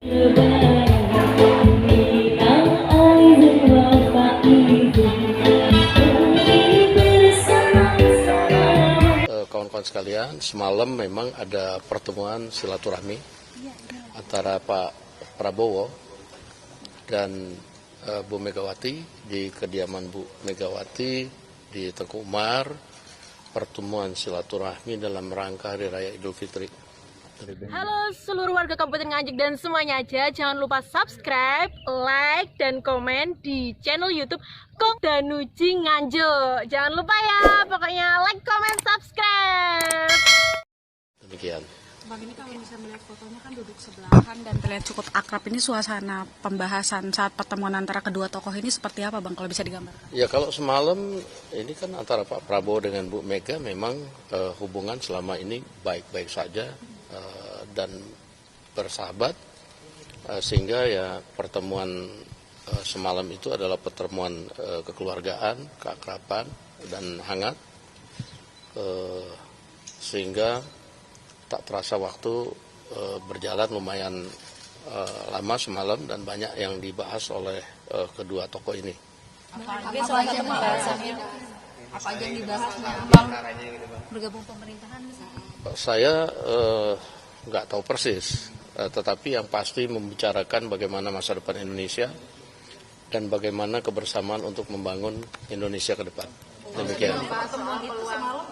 Kawan-kawan sekalian, semalam memang ada pertemuan silaturahmi antara Pak Prabowo dan Bu Megawati di kediaman Bu Megawati di Tengku Umar. Pertemuan silaturahmi dalam rangka Hari Raya Idul Fitri. Halo seluruh warga Kabupaten Nganjuk dan semuanya aja, jangan lupa subscribe, like, dan komen di channel YouTube Kok Danuji Nganjuk. Jangan lupa ya, pokoknya like, comment, subscribe. Demikian. Bang, ini kalau bisa melihat fotonya kan duduk sebelahan dan terlihat cukup akrab. Ini suasana pembahasan saat pertemuan antara kedua tokoh ini seperti apa, Bang, kalau bisa digambarkan? Ya, kalau semalam ini kan antara Pak Prabowo dengan Bu Mega memang hubungan selama ini baik-baik saja dan bersahabat, sehingga ya pertemuan semalam itu adalah pertemuan kekeluargaan, keakraban dan hangat, sehingga tak terasa waktu berjalan lumayan lama semalam dan banyak yang dibahas oleh kedua tokoh ini. Apa aja pembahasannya? Apa aja yang dibahasnya, Bang? Bergabung pemerintahan misalnya? Saya nggak tahu persis, tetapi yang pasti membicarakan bagaimana masa depan Indonesia dan bagaimana kebersamaan untuk membangun Indonesia ke depan. Demikian. Pertemuan itu semalam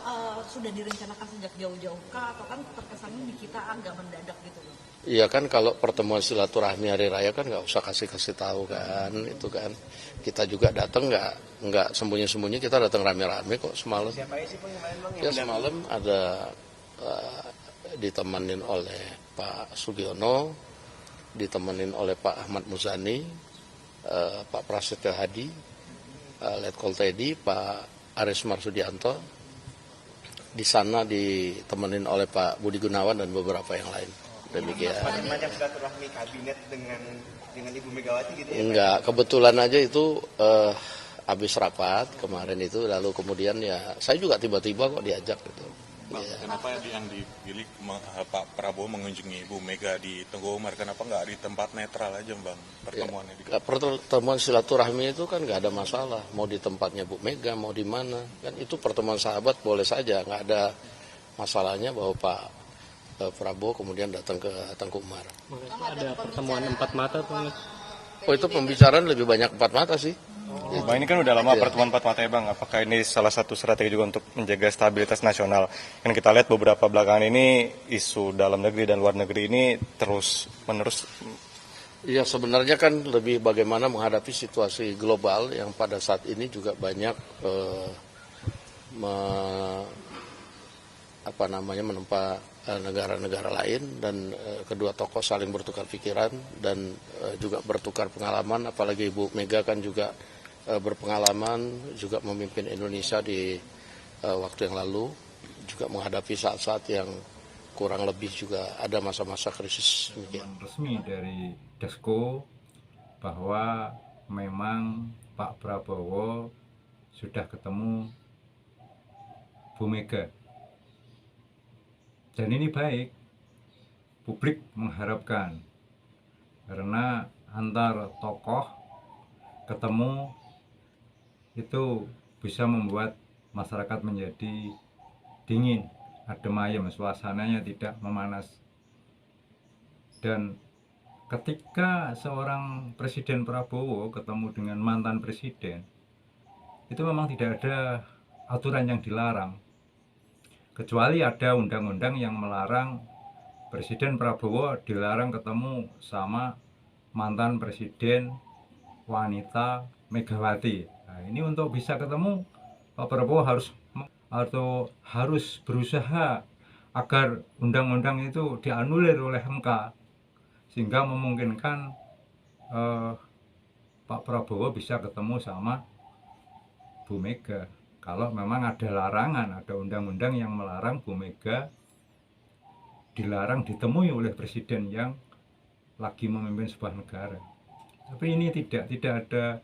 sudah direncanakan sejak jauh-jauh kah, atau kan terkesannya di kita agak mendadak gitu loh? Iya kan, kalau pertemuan silaturahmi hari raya kan nggak usah kasih tahu kan, itu kan kita juga datang nggak sembunyi-sembunyi, kita datang rame-rame kok semalam. Siapa sih Bang? Ya semalam ada ditemenin oleh Pak Sugiono, ditemenin oleh Pak Ahmad Muzani, Pak Prasetyo Hadi, Letkol Teddy, Pak Aris Marsudianto. Di sana ditemenin oleh Pak Budi Gunawan dan beberapa yang lain. Demikian. Macam silaturahmi kabinet dengan Ibu Megawati gitu ya? Enggak, kebetulan aja itu habis rapat kemarin itu, lalu kemudian ya saya juga tiba-tiba kok diajak gitu. Bang, ya. Kenapa yang dipilih Pak Prabowo mengunjungi Ibu Mega di Tengku Umar? Kenapa nggak di tempat netral aja, Bang, pertemuannya? Ya, pertemuan silaturahmi itu kan nggak ada masalah, mau di tempatnya Bu Mega, mau di mana, kan itu pertemuan sahabat boleh saja, nggak ada masalahnya bahwa Pak Prabowo kemudian datang ke Tengku Umar. Ada pertemuan empat mata tuh? Oh, itu pembicaraan lebih banyak empat mata sih. Bang, ini kan udah lama pertemuan empat mata ya, Bang. Apakah ini salah satu strategi juga untuk menjaga stabilitas nasional? Kan kita lihat beberapa belakangan ini isu dalam negeri dan luar negeri ini terus menerus. Iya, sebenarnya kan lebih bagaimana menghadapi situasi global yang pada saat ini juga banyak menempa negara-negara lain, dan kedua tokoh saling bertukar pikiran dan juga bertukar pengalaman, apalagi Ibu Mega kan juga berpengalaman juga memimpin Indonesia di waktu yang lalu, juga menghadapi saat-saat yang kurang lebih juga ada masa-masa krisis. Resmi dari Dasko bahwa memang Pak Prabowo sudah ketemu Bu Mega. Dan ini baik, publik mengharapkan, karena antar tokoh ketemu itu bisa membuat masyarakat menjadi dingin, adem ayem, suasananya tidak memanas. Dan ketika seorang Presiden Prabowo ketemu dengan mantan presiden, itu memang tidak ada aturan yang dilarang, kecuali ada undang-undang yang melarang Presiden Prabowo dilarang ketemu sama mantan presiden wanita Megawati. Nah, ini untuk bisa ketemu, Pak Prabowo harus berusaha agar undang-undang itu dianulir oleh MK, sehingga memungkinkan Pak Prabowo bisa ketemu sama Bu Mega. Kalau memang ada larangan, ada undang-undang yang melarang Bu Mega dilarang ditemui oleh presiden yang lagi memimpin sebuah negara. Tapi ini tidak ada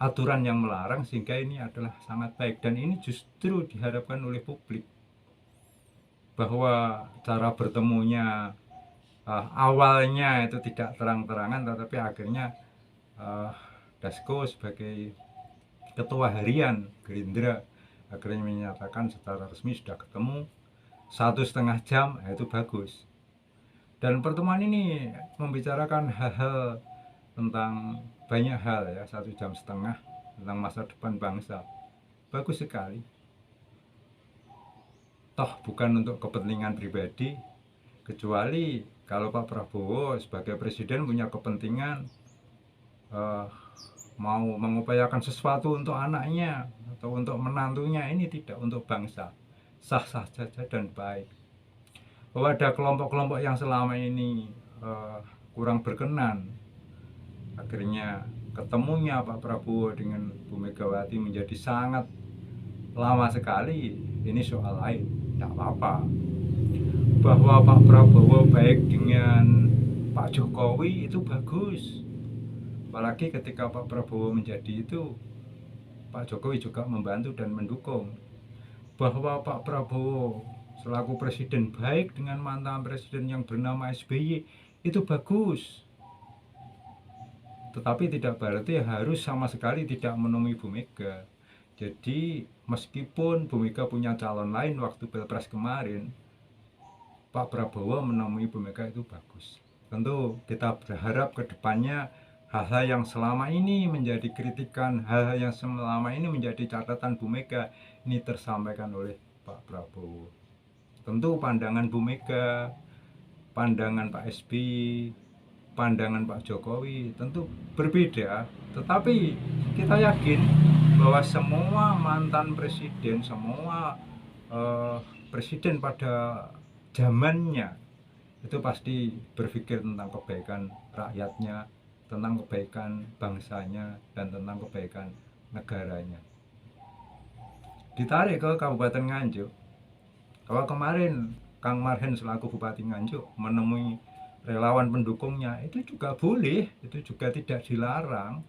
aturan yang melarang, sehingga ini adalah sangat baik. Dan ini justru diharapkan oleh publik, bahwa cara bertemunya awalnya itu tidak terang-terangan, tetapi akhirnya Dasko sebagai ketua harian Gerindra akhirnya menyatakan secara resmi sudah ketemu 1,5 jam, itu bagus. Dan pertemuan ini membicarakan hal-hal tentang banyak hal ya, 1,5 jam tentang masa depan bangsa. Bagus sekali. Toh bukan untuk kepentingan pribadi, kecuali kalau Pak Prabowo sebagai presiden punya kepentingan mau mengupayakan sesuatu untuk anaknya atau untuk menantunya, ini tidak untuk bangsa, sah-sah saja dan baik. Bahwa ada kelompok-kelompok yang selama ini kurang berkenan, akhirnya ketemunya Pak Prabowo dengan Bu Megawati menjadi sangat lama sekali, ini soal lain, tidak apa-apa. Bahwa Pak Prabowo baik dengan Pak Jokowi itu bagus, apalagi ketika Pak Prabowo menjadi itu, Pak Jokowi juga membantu dan mendukung. Bahwa Pak Prabowo selaku presiden baik dengan mantan presiden yang bernama SBY, itu bagus. Tetapi tidak berarti harus sama sekali tidak menemui Bu Mega. Jadi meskipun Bu Mega punya calon lain waktu Pilpres kemarin, Pak Prabowo menemui Bu Mega itu bagus. Tentu kita berharap ke depannya hal-hal yang selama ini menjadi kritikan, hal-hal yang selama ini menjadi catatan Bu Mega, ini tersampaikan oleh Pak Prabowo. Tentu pandangan Bu Mega, pandangan Pak SBY, pandangan Pak Jokowi tentu berbeda, tetapi kita yakin bahwa semua mantan presiden, semua presiden pada zamannya itu pasti berpikir tentang kebaikan rakyatnya, tentang kebaikan bangsanya, dan tentang kebaikan negaranya. Ditarik ke Kabupaten Nganjuk, kalau kemarin Kang Marhen selaku Bupati Nganjuk menemui relawan pendukungnya, itu juga boleh, itu juga tidak dilarang.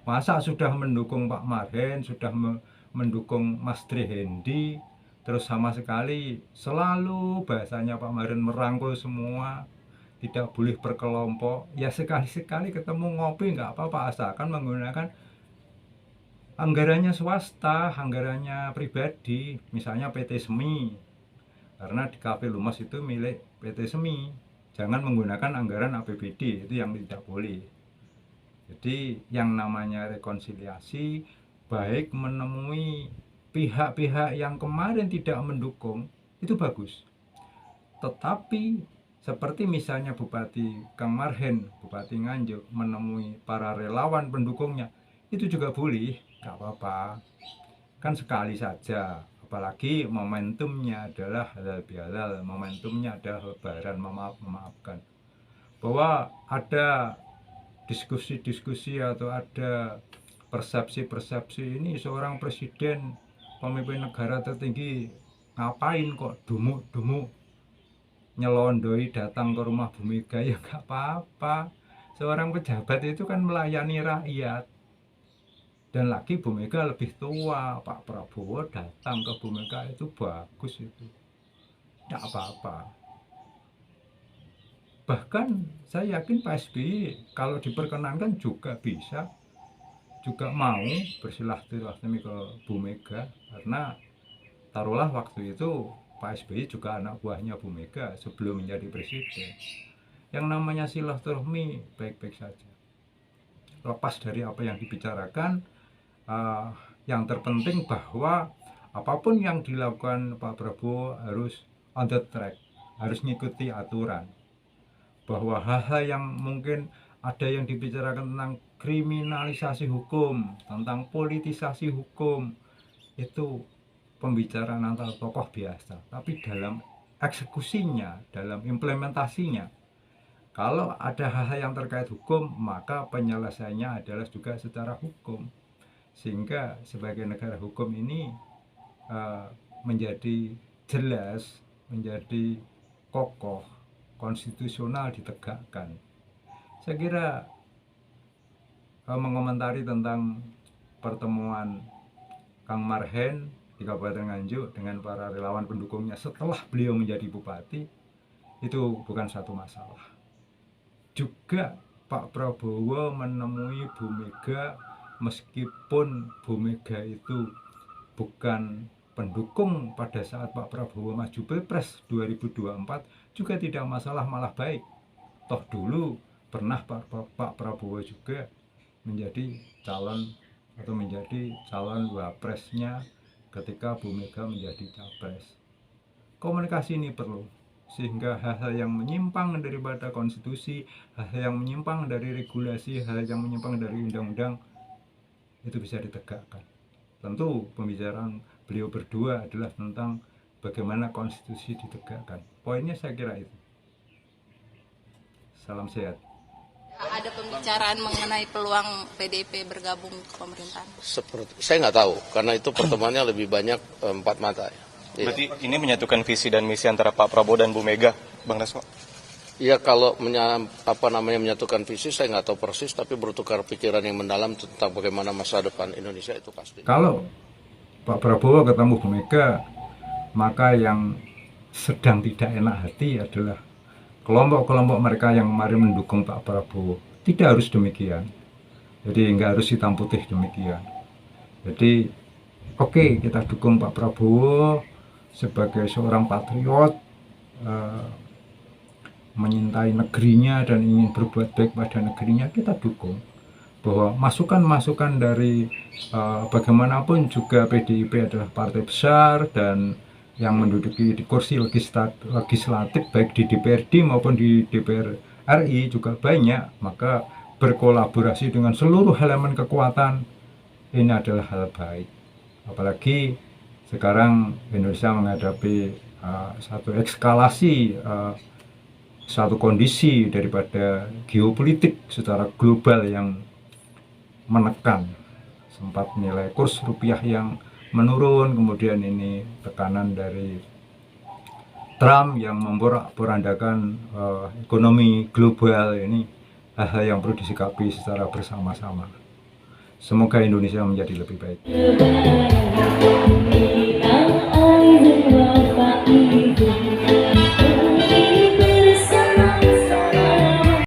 Masa sudah mendukung Pak Marhen, sudah mendukung Mas Trihendi, terus sama sekali selalu bahasanya Pak Marhen merangkul semua, tidak boleh berkelompok. Ya sekali-sekali ketemu ngopi nggak apa-apa, asalkan menggunakan anggarannya swasta, anggarannya pribadi, misalnya PT Semi, karena di Cafe Lumas itu milik PT Semi. Jangan menggunakan anggaran APBD, itu yang tidak boleh. Jadi yang namanya rekonsiliasi, baik menemui pihak-pihak yang kemarin tidak mendukung, itu bagus. Tetapi seperti misalnya Bupati Kang Marhen, Bupati Nganjuk menemui para relawan pendukungnya, itu juga boleh, nggak apa-apa, kan sekali saja. Apalagi momentumnya adalah halal bihalal, momentumnya adalah lebaran, memaafkan. Bahwa ada diskusi-diskusi atau ada persepsi-persepsi ini seorang presiden, pemimpin negara tertinggi, ngapain kok dumuk-dumuk nyelondoi datang ke rumah Bu Mega, ya nggak apa-apa. Seorang pejabat itu kan melayani rakyat. Dan lagi Bu Mega lebih tua, Pak Prabowo datang ke Bu Mega itu bagus itu, tidak apa-apa. Bahkan saya yakin Pak SBY kalau diperkenankan juga bisa, juga mau bersilaturahmi ke Bu Mega, karena taruhlah waktu itu Pak SBY juga anak buahnya Bu Mega sebelum menjadi presiden. Yang namanya silaturahmi baik-baik saja. Lepas dari apa yang dibicarakan, yang terpenting bahwa apapun yang dilakukan Pak Prabowo harus on the track, harus mengikuti aturan. Bahwa hal-hal yang mungkin ada yang dibicarakan tentang kriminalisasi hukum, tentang politisasi hukum, itu pembicaraan antara tokoh biasa. Tapi dalam eksekusinya, dalam implementasinya, kalau ada hal-hal yang terkait hukum, maka penyelesaiannya adalah juga secara hukum. Sehingga sebagai negara hukum ini menjadi jelas, menjadi kokoh, konstitusional ditegakkan. Saya kira mengomentari tentang pertemuan Kang Marhen di Kabupaten Nganjuk dengan para relawan pendukungnya setelah beliau menjadi bupati, itu bukan satu masalah. Juga Pak Prabowo menemui Bu Mega meskipun Bu Mega itu bukan pendukung pada saat Pak Prabowo maju Pilpres 2024 juga tidak masalah, malah baik. Toh dulu pernah Pak Prabowo juga menjadi calon atau menjadi calon wapresnya ketika Bu Mega menjadi capres. Komunikasi ini perlu, sehingga hal-hal yang menyimpang daripada konstitusi, hal-hal yang menyimpang dari regulasi, hal yang menyimpang dari undang-undang itu bisa ditegakkan. Tentu pembicaraan beliau berdua adalah tentang bagaimana konstitusi ditegakkan. Poinnya saya kira itu. Salam sehat. Ada pembicaraan mengenai peluang PDIP bergabung ke pemerintahan? Saya nggak tahu, karena itu pertemuannya lebih banyak empat mata. Ya. Berarti ini menyatukan visi dan misi antara Pak Prabowo dan Bu Mega, Bang Dasko? Ya, kalau menyatukan visi saya nggak tahu persis, tapi bertukar pikiran yang mendalam tentang bagaimana masa depan Indonesia itu pasti. Kalau Pak Prabowo ketemu Bu Mega, maka yang sedang tidak enak hati adalah kelompok-kelompok mereka yang kemarin mendukung Pak Prabowo. Tidak harus demikian. Jadi nggak harus hitam putih demikian. Jadi oke, kita dukung Pak Prabowo sebagai seorang patriot, menyintai negerinya dan ingin berbuat baik pada negerinya, kita dukung. Bahwa masukan-masukan dari bagaimanapun juga PDIP adalah partai besar dan yang menduduki di kursi legislatif baik di DPRD maupun di DPR RI juga banyak, maka berkolaborasi dengan seluruh elemen kekuatan ini adalah hal baik. Apalagi sekarang Indonesia menghadapi satu eskalasi, satu kondisi daripada geopolitik secara global yang menekan. Sempat nilai kurs rupiah yang menurun, kemudian ini tekanan dari Trump yang memporak-porandakan ekonomi global. Ini hal-hal yang perlu disikapi secara bersama-sama. Semoga Indonesia menjadi lebih baik.